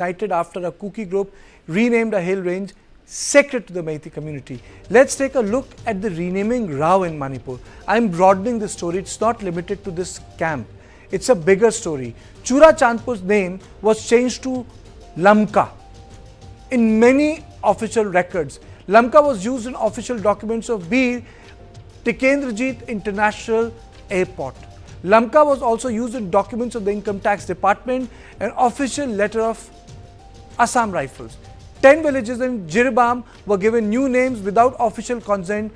ignited after a Kuki group renamed a hill range sacred to the Meiti community. Let's take a look at the renaming row in Manipur. I'm broadening the story. It's not limited to this camp. It's a bigger story. Churachandpur's name was changed to Lamka in many official records. Lamka was used in official documents of Bir Tikendrajit International Airport. Lamka was also used in documents of the Income Tax Department and official letter of Assam Rifles. 10 villages in Jiribam were given new names without official consent.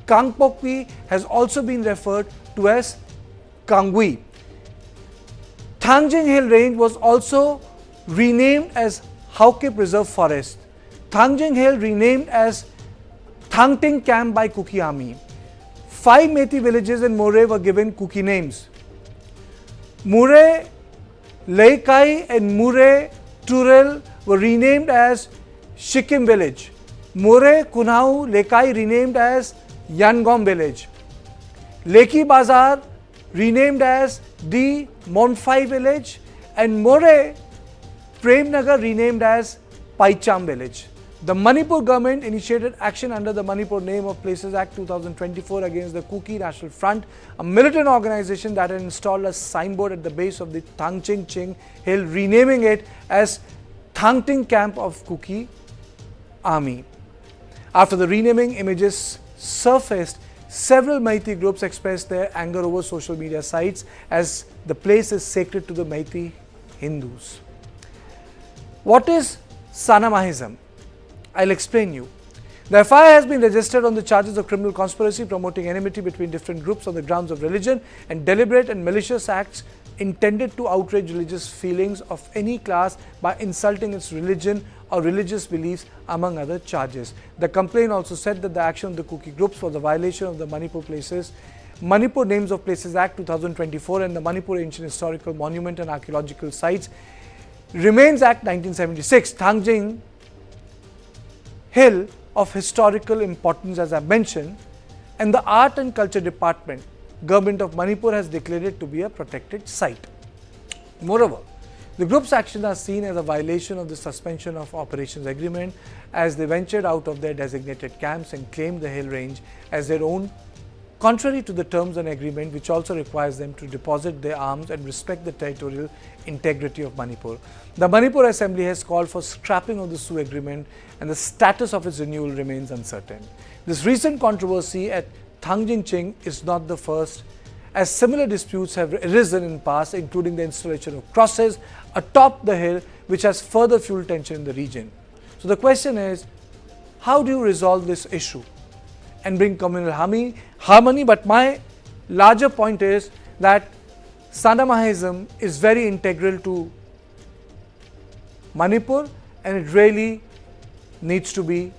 Kangpokpi has also been referred to as Kangui. Thangjing Hill Range was also renamed as Hauke Preserve Forest. Thangjing Hill renamed as Thangting Camp by Kuki Army. 5 Meiti villages in More were given Kuki names. Mure, Leikai and Mure Turel were renamed as Shikim village. Mure, Kunau, Leikai renamed as Yangom village. Leki Bazar renamed as the Monfai village, and More, Premnagar renamed as Paicham village. The Manipur government initiated action under the Manipur Name of Places Act 2024 against the Kuki National Front, a militant organization that had installed a signboard at the base of the Thangjing Ching hill, renaming it as Thangting Camp of Kuki Army. After the renaming, images surfaced. Several Meiti groups expressed their anger over social media sites as the place is sacred to the Meiti Hindus. What is Sanamahism? I'll explain you. The FIR has been registered on the charges of criminal conspiracy, promoting enmity between different groups on the grounds of religion, and deliberate and malicious acts intended to outrage religious feelings of any class by insulting its religion or religious beliefs, among other charges. The complaint also said that the action of the Kuki groups was a violation of the Manipur Names of Places Act 2024 and the Manipur Ancient Historical Monument and Archaeological Sites Remains Act 1976. Thangjing Hill of historical importance, as I mentioned, and the Art and Culture Department, Government of Manipur has declared it to be a protected site. Moreover, the group's actions are seen as a violation of the suspension of operations agreement as they ventured out of their designated camps and claimed the hill range as their own, contrary to the terms and agreement, which also requires them to deposit their arms and respect the territorial integrity of Manipur. The Manipur Assembly has called for scrapping of the Sioux agreement, and the status of its renewal remains uncertain. This recent controversy at Thangjing Ching is not the first, as similar disputes have arisen in the past, including the installation of crosses atop the hill, which has further fueled tension in the region. So the question is, how do you resolve this issue and bring communal harmony? But my larger point is that Sanamahism is very integral to Manipur, and it really needs to be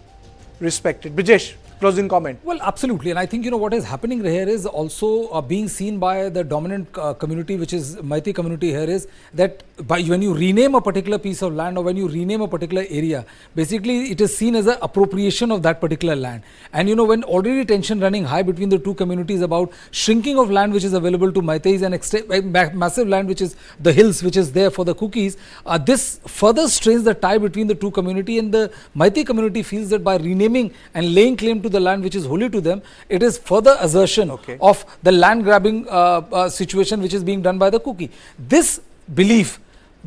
respected. Brijesh, closing comment. Well, absolutely. And I think, what is happening here is also being seen by the dominant community, which is Meitei community here, is that when you rename a particular piece of land or when you rename a particular area, basically it is seen as an appropriation of that particular land. And when already tension running high between the two communities about shrinking of land which is available to Meiteis and massive land which is the hills which is there for the Kukis, this further strains the tie between the two community, and the Meitei community feels that by renaming and laying claim to the land which is holy to them, it is further assertion of the land grabbing situation which is being done by the Kuki. This belief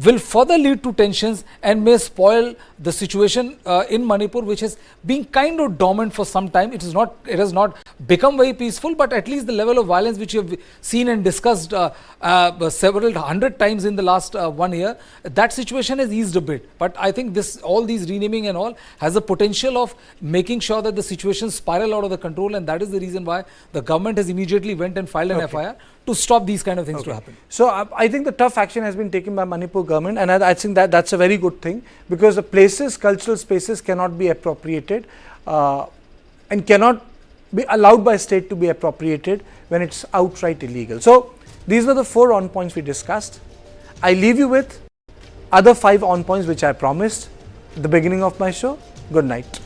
will further lead to tensions and may spoil the situation in Manipur, which has been kind of dormant for some time. It has not become very peaceful, but at least the level of violence which you have seen and discussed several hundred times in the last 1 year, that situation has eased a bit. But I think all these renaming and all has the potential of making sure that the situation spiral out of the control, and that is the reason why the government has immediately went and filed an FIR to stop these kind of things to happen. So I think the tough action has been taken by Manipur government, and I think that's a very good thing, because the places, cultural spaces cannot be appropriated and cannot be allowed by state to be appropriated when it's outright illegal. So these were the 4 on points we discussed. I leave you with other 5 on points which I promised at the beginning of my show. Good night.